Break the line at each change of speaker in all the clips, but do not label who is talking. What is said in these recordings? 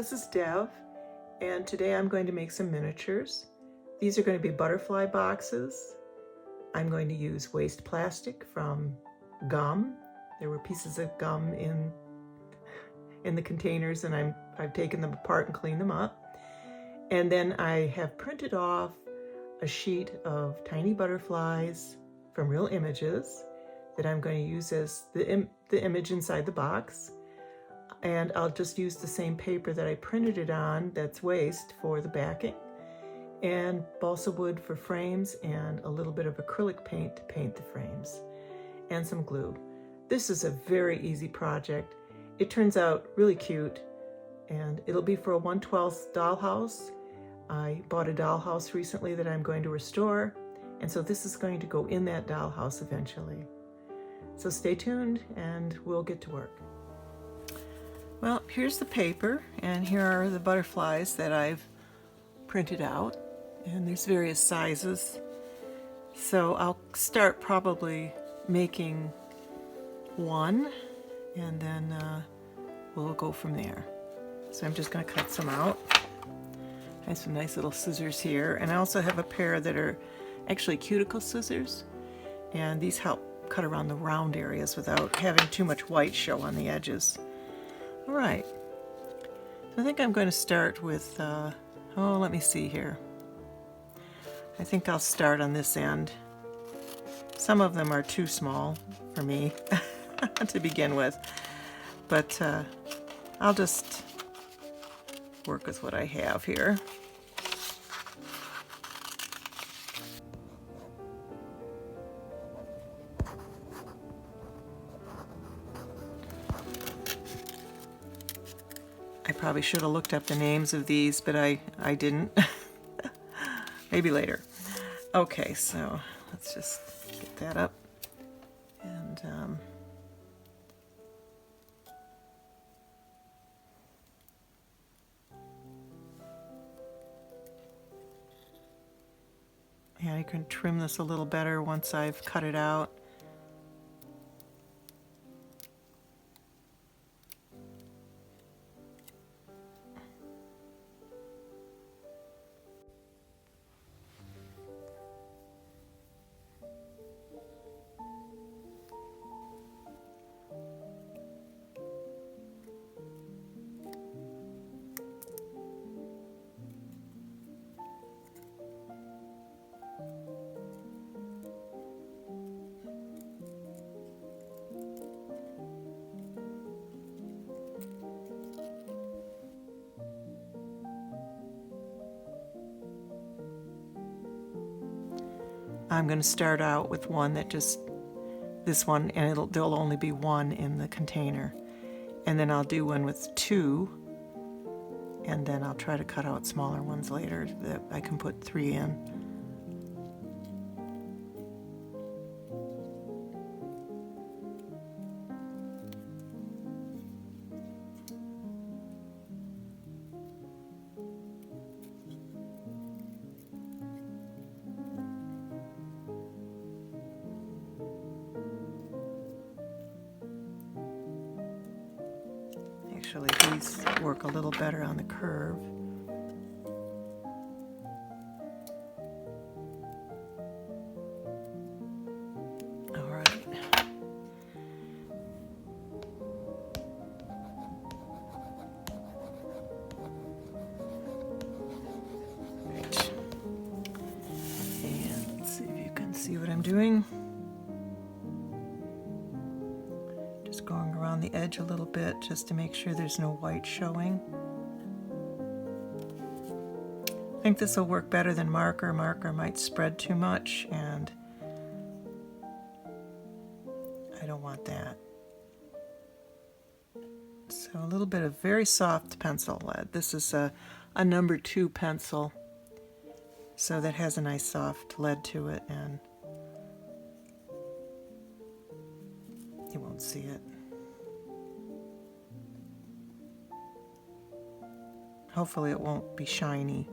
this is Dev, and today I'm going to make some miniatures. These are going to be butterfly boxes. I'm going to use waste plastic from gum. There were pieces of gum in the containers, and I've taken them apart and cleaned them up. And then I have printed off a sheet of tiny butterflies from real images that I'm going to use as the image inside the box. And I'll just use the same paper that I printed it on, that's waste, for the backing, and balsa wood for frames, and a little bit of acrylic paint to paint the frames, and some glue. This is a very easy project. It turns out really cute, and it'll be for a 1/12 dollhouse. I bought a dollhouse recently that I'm going to restore, and so this is going to go in that dollhouse eventually. So stay tuned and we'll get to work. Well, here's the paper, and here are the butterflies that I've printed out, and there's various sizes. So I'll start probably making one, and then we'll go from there. So I'm just going to cut some out. I have some nice little scissors here, and I also have a pair that are actually cuticle scissors, and these help cut around the round areas without having too much white show on the edges. All right, so I think I'm going to start with, let me see here. I think I'll start on this end. Some of them are too small for me to begin with, but I'll just work with what I have here. I probably should have looked up the names of these, but I didn't. Maybe later. Okay, so let's just get that up. And yeah, I can trim this a little better once I've cut it out. I'm going to start out with one that this one, and there'll only be one in the container. And then I'll do one with two, and then I'll try to cut out smaller ones later that I can put 3 in. Actually, these work a little better on the curve. All right. Right. And let's see if you can see what I'm doing. Going around the edge a little bit just to make sure there's no white showing. I think this will work better than marker. Marker might spread too much, and I don't want that. So a little bit of very soft pencil lead. This is a number 2 pencil, so that has a nice soft lead to it, and you won't see it. Hopefully it won't be shiny.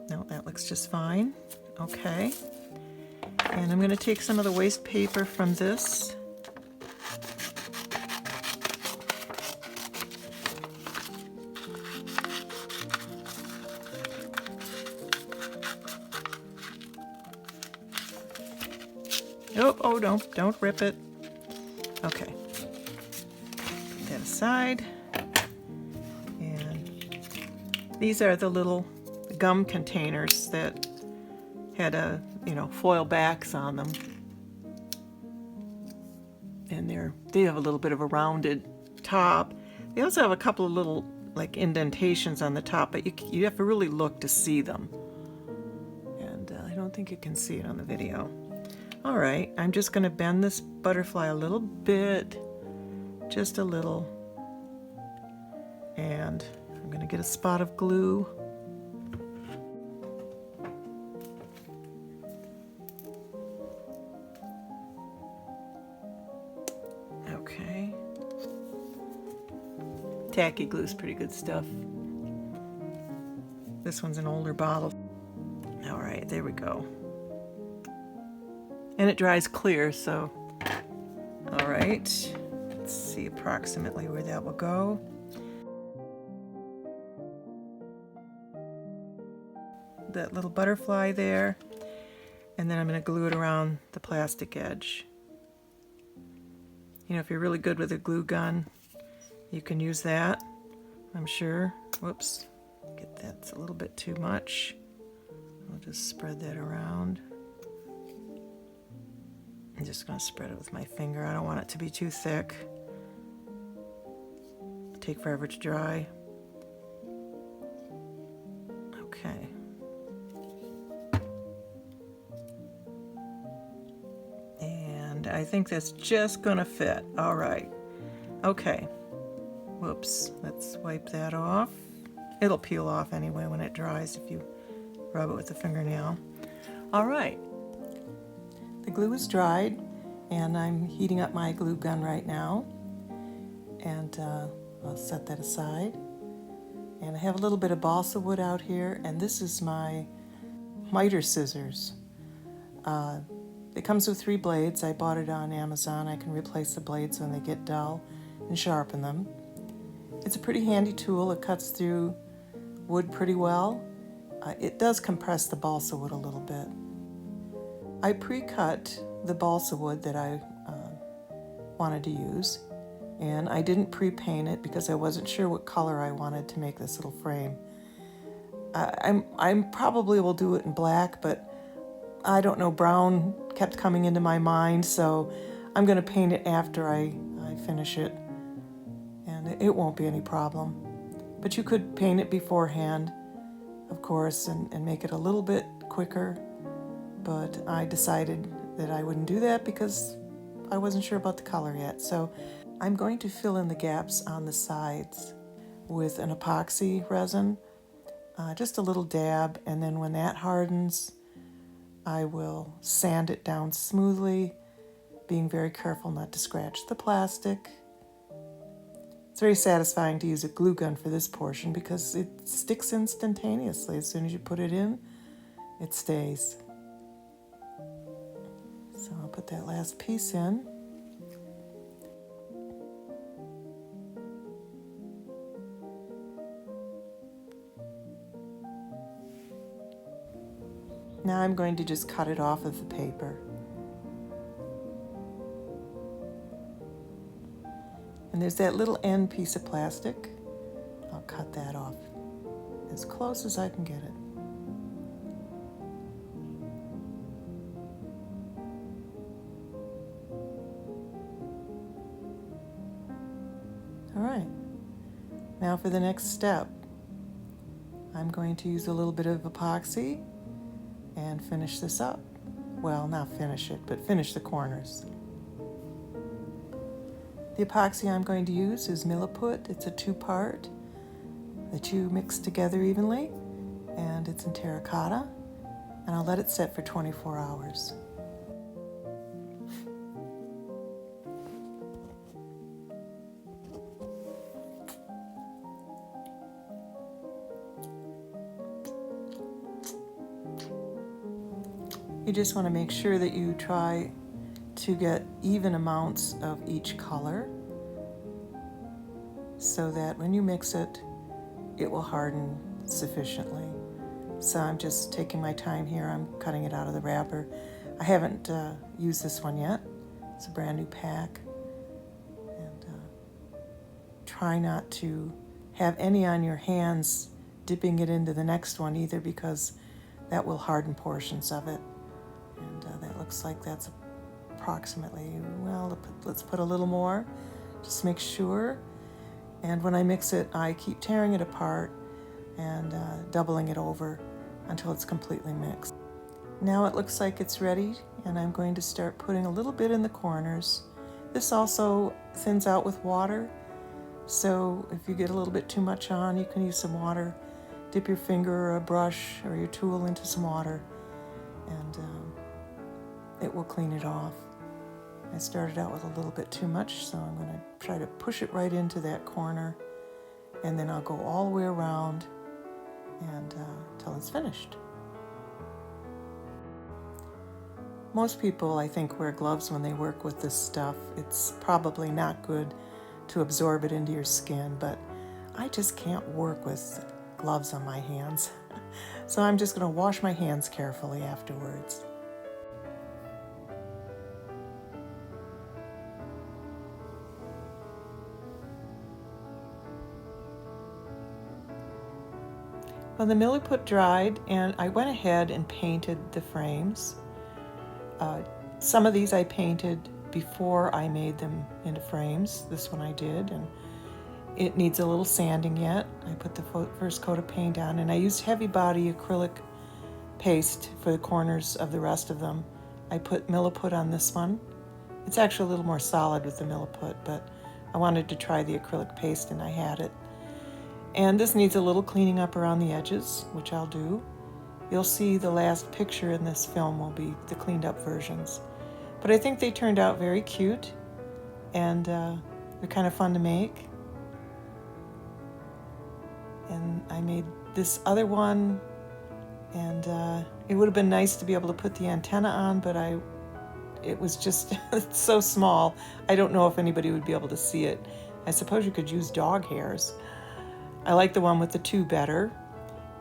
No, that looks just fine. Okay. And I'm going to take some of the waste paper from this Oh, don't rip it. Okay. Put that aside. And these are the little gum containers that had foil backs on them. And they have a little bit of a rounded top. They also have a couple of little like indentations on the top, but you have to really look to see them. And I don't think you can see it on the video. All right, I'm just going to bend this butterfly a little bit, just a little. And I'm going to get a spot of glue. Okay. Tacky glue is pretty good stuff. This one's an older bottle. All right, there we go. And it dries clear, so all right. Let's see approximately where that will go. That little butterfly there, and then I'm going to glue it around the plastic edge. You know, if you're really good with a glue gun, you can use that, I'm sure. Whoops, that's a little bit too much. I'll just spread that around. I'm just going to spread it with my finger. I don't want it to be too thick. It'll take forever to dry. Okay. And I think that's just going to fit. All right. Okay. Whoops. Let's wipe that off. It'll peel off anyway when it dries if you rub it with the fingernail. All right. The glue is dried, and I'm heating up my glue gun right now. And I'll set that aside. And I have a little bit of balsa wood out here, and this is my miter scissors. It comes with 3 blades. I bought it on Amazon. I can replace the blades when they get dull and sharpen them. It's a pretty handy tool. It cuts through wood pretty well. It does compress the balsa wood a little bit. I pre-cut the balsa wood that I wanted to use, and I didn't pre-paint it because I wasn't sure what color I wanted to make this little frame. I probably will do it in black, but I don't know, brown kept coming into my mind, so I'm going to paint it after I finish it, and it won't be any problem. But you could paint it beforehand, of course, and make it a little bit quicker. But I decided that I wouldn't do that because I wasn't sure about the color yet. So I'm going to fill in the gaps on the sides with an epoxy resin, just a little dab, and then when that hardens, I will sand it down smoothly, being very careful not to scratch the plastic. It's very satisfying to use a glue gun for this portion because it sticks instantaneously. As soon as you put it in, it stays. So I'll put that last piece in. Now I'm going to just cut it off of the paper. And there's that little end piece of plastic. I'll cut that off as close as I can get it. All right, now for the next step. I'm going to use a little bit of epoxy and finish this up. Well, not finish it, but finish the corners. The epoxy I'm going to use is Milliput. It's a 2-part that you mix together evenly, and it's in terracotta, and I'll let it set for 24 hours. You just want to make sure that you try to get even amounts of each color so that when you mix it, it will harden sufficiently. So I'm just taking my time here. I'm cutting it out of the wrapper. I haven't used this one yet. It's a brand new pack. And try not to have any on your hands dipping it into the next one either, because that will harden portions of it. And that looks like that's approximately, well, let's put a little more, just make sure. And when I mix it, I keep tearing it apart and doubling it over until it's completely mixed. Now it looks like it's ready, and I'm going to start putting a little bit in the corners. This also thins out with water, so if you get a little bit too much on, you can use some water. Dip your finger or a brush or your tool into some water, and it will clean it off. I started out with a little bit too much, so I'm going to try to push it right into that corner, and then I'll go all the way around and till it's finished. Most people, I think, wear gloves when they work with this stuff. It's probably not good to absorb it into your skin, but I just can't work with gloves on my hands. So I'm just going to wash my hands carefully afterwards. Well, the Milliput dried, and I went ahead and painted the frames. Some of these I painted before I made them into frames. This one I did, and it needs a little sanding yet. I put the first coat of paint on, and I used heavy body acrylic paste for the corners of the rest of them. I put Milliput on this one. It's actually a little more solid with the Milliput, but I wanted to try the acrylic paste, and I had it. And this needs a little cleaning up around the edges, which I'll do. You'll see the last picture in this film will be the cleaned up versions. But I think they turned out very cute, and they're kind of fun to make. And I made this other one, and it would have been nice to be able to put the antenna on, but it was just it's so small. I don't know if anybody would be able to see it. I suppose you could use dog hairs. I like the one with the two better,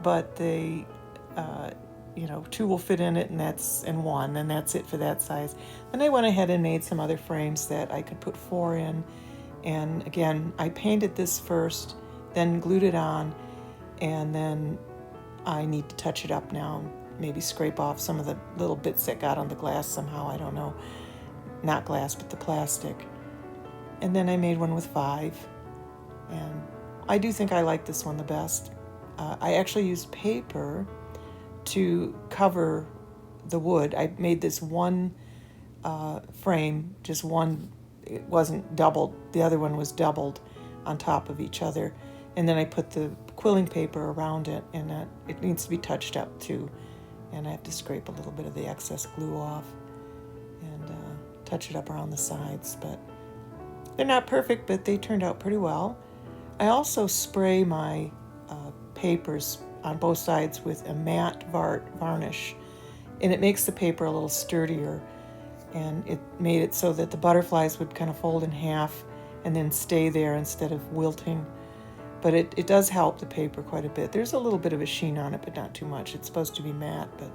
but they, two will fit in it, and one, and that's it for that size. Then I went ahead and made some other frames that I could put 4 in, and again, I painted this first, then glued it on, and then I need to touch it up now, maybe scrape off some of the little bits that got on the glass somehow, I don't know. Not glass, but the plastic. And then I made one with 5, and I do think I like this one the best. I actually used paper to cover the wood. I made this one frame, just one. It wasn't doubled. The other one was doubled on top of each other. And then I put the quilling paper around it, and it needs to be touched up too. And I have to scrape a little bit of the excess glue off and touch it up around the sides. But they're not perfect, but they turned out pretty well. I also spray my papers on both sides with a matte varnish, and it makes the paper a little sturdier, and it made it so that the butterflies would kind of fold in half and then stay there instead of wilting. But it does help the paper quite a bit. There's a little bit of a sheen on it, but not too much. It's supposed to be matte, but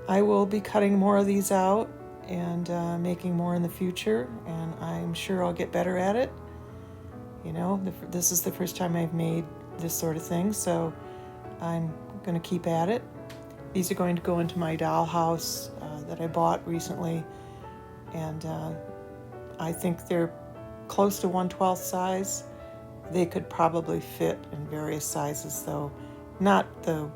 I will be cutting more of these out and making more in the future, and I'm sure I'll get better at it. This is the first time I've made this sort of thing, so I'm going to keep at it. These are going to go into my dollhouse that I bought recently, and I think they're close to 1/12 size. They could probably fit in various sizes, though. Not the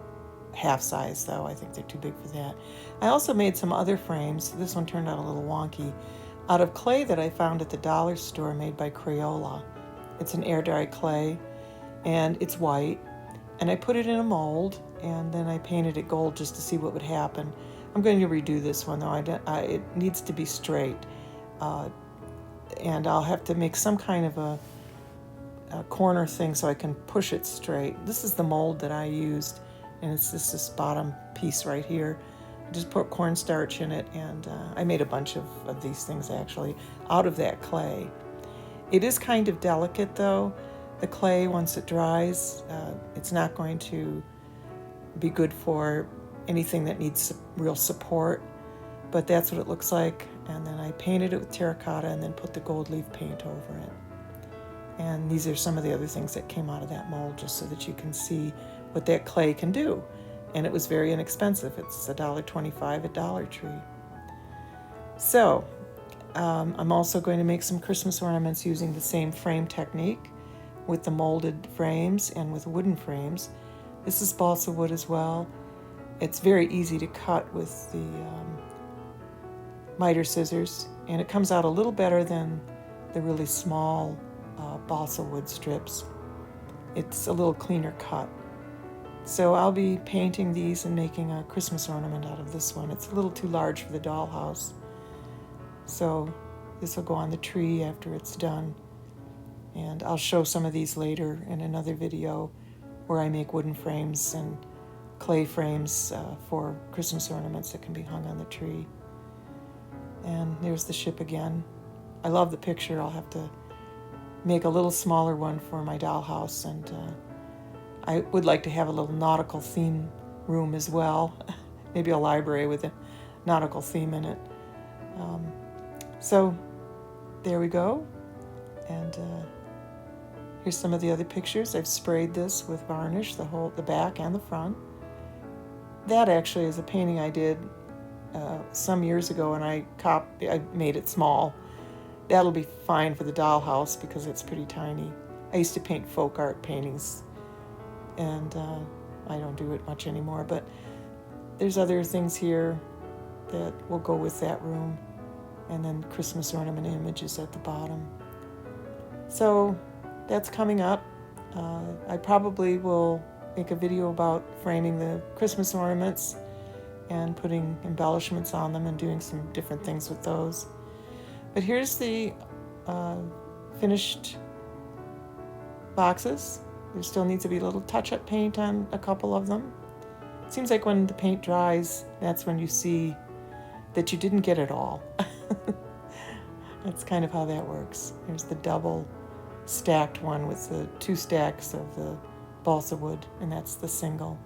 half size, though. I think they're too big for that. I also made some other frames. This one turned out a little wonky. Out of clay that I found at the dollar store made by Crayola. It's an air-dried clay, and it's white. And I put it in a mold, and then I painted it gold just to see what would happen. I'm going to redo this one, though. It needs to be straight. And I'll have to make some kind of a corner thing so I can push it straight. This is the mold that I used, and it's this bottom piece right here. I just put cornstarch in it, and I made a bunch of these things, actually, out of that clay. It is kind of delicate, though. The clay, once it dries, it's not going to be good for anything that needs real support. but that's what it looks like. And then I painted it with terracotta and then put the gold leaf paint over it. And these are some of the other things that came out of that mold, just so that you can see what that clay can do. And it was very inexpensive. It's $1.25 at Dollar Tree. So I'm also going to make some Christmas ornaments using the same frame technique with the molded frames and with wooden frames. This is balsa wood as well. It's very easy to cut with the miter scissors, and it comes out a little better than the really small balsa wood strips. It's a little cleaner cut. So I'll be painting these and making a Christmas ornament out of this one. It's a little too large for the dollhouse. So this will go on the tree after it's done. And I'll show some of these later in another video where I make wooden frames and clay frames for Christmas ornaments that can be hung on the tree. And there's the ship again. I love the picture. I'll have to make a little smaller one for my dollhouse, and I would like to have a little nautical theme room as well. Maybe a library with a nautical theme in it. So there we go. And here's some of the other pictures. I've sprayed this with varnish, the back and the front. That actually is a painting I did some years ago, and I made it small. That'll be fine for the dollhouse because it's pretty tiny. I used to paint folk art paintings, and I don't do it much anymore, but there's other things here that will go with that room, and then Christmas ornament images at the bottom. So that's coming up. I probably will make a video about framing the Christmas ornaments and putting embellishments on them and doing some different things with those. But here's the finished boxes. There still needs to be a little touch-up paint on a couple of them. It seems like when the paint dries, that's when you see that you didn't get it all. That's kind of how that works. Here's the double stacked one with the 2 stacks of the balsa wood, and that's the single.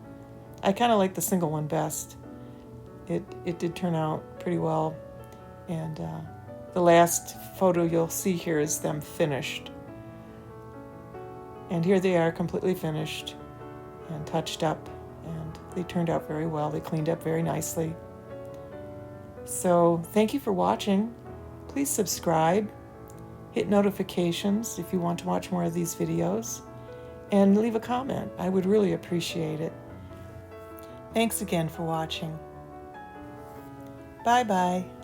I kind of like the single one best. It did turn out pretty well, and the last photo you'll see here is them finished. And here they are, completely finished and touched up, and they turned out very well. They cleaned up very nicely. So thank you for watching. Please subscribe, hit notifications if you want to watch more of these videos, and leave a comment. I would really appreciate it. Thanks again for watching. Bye-bye.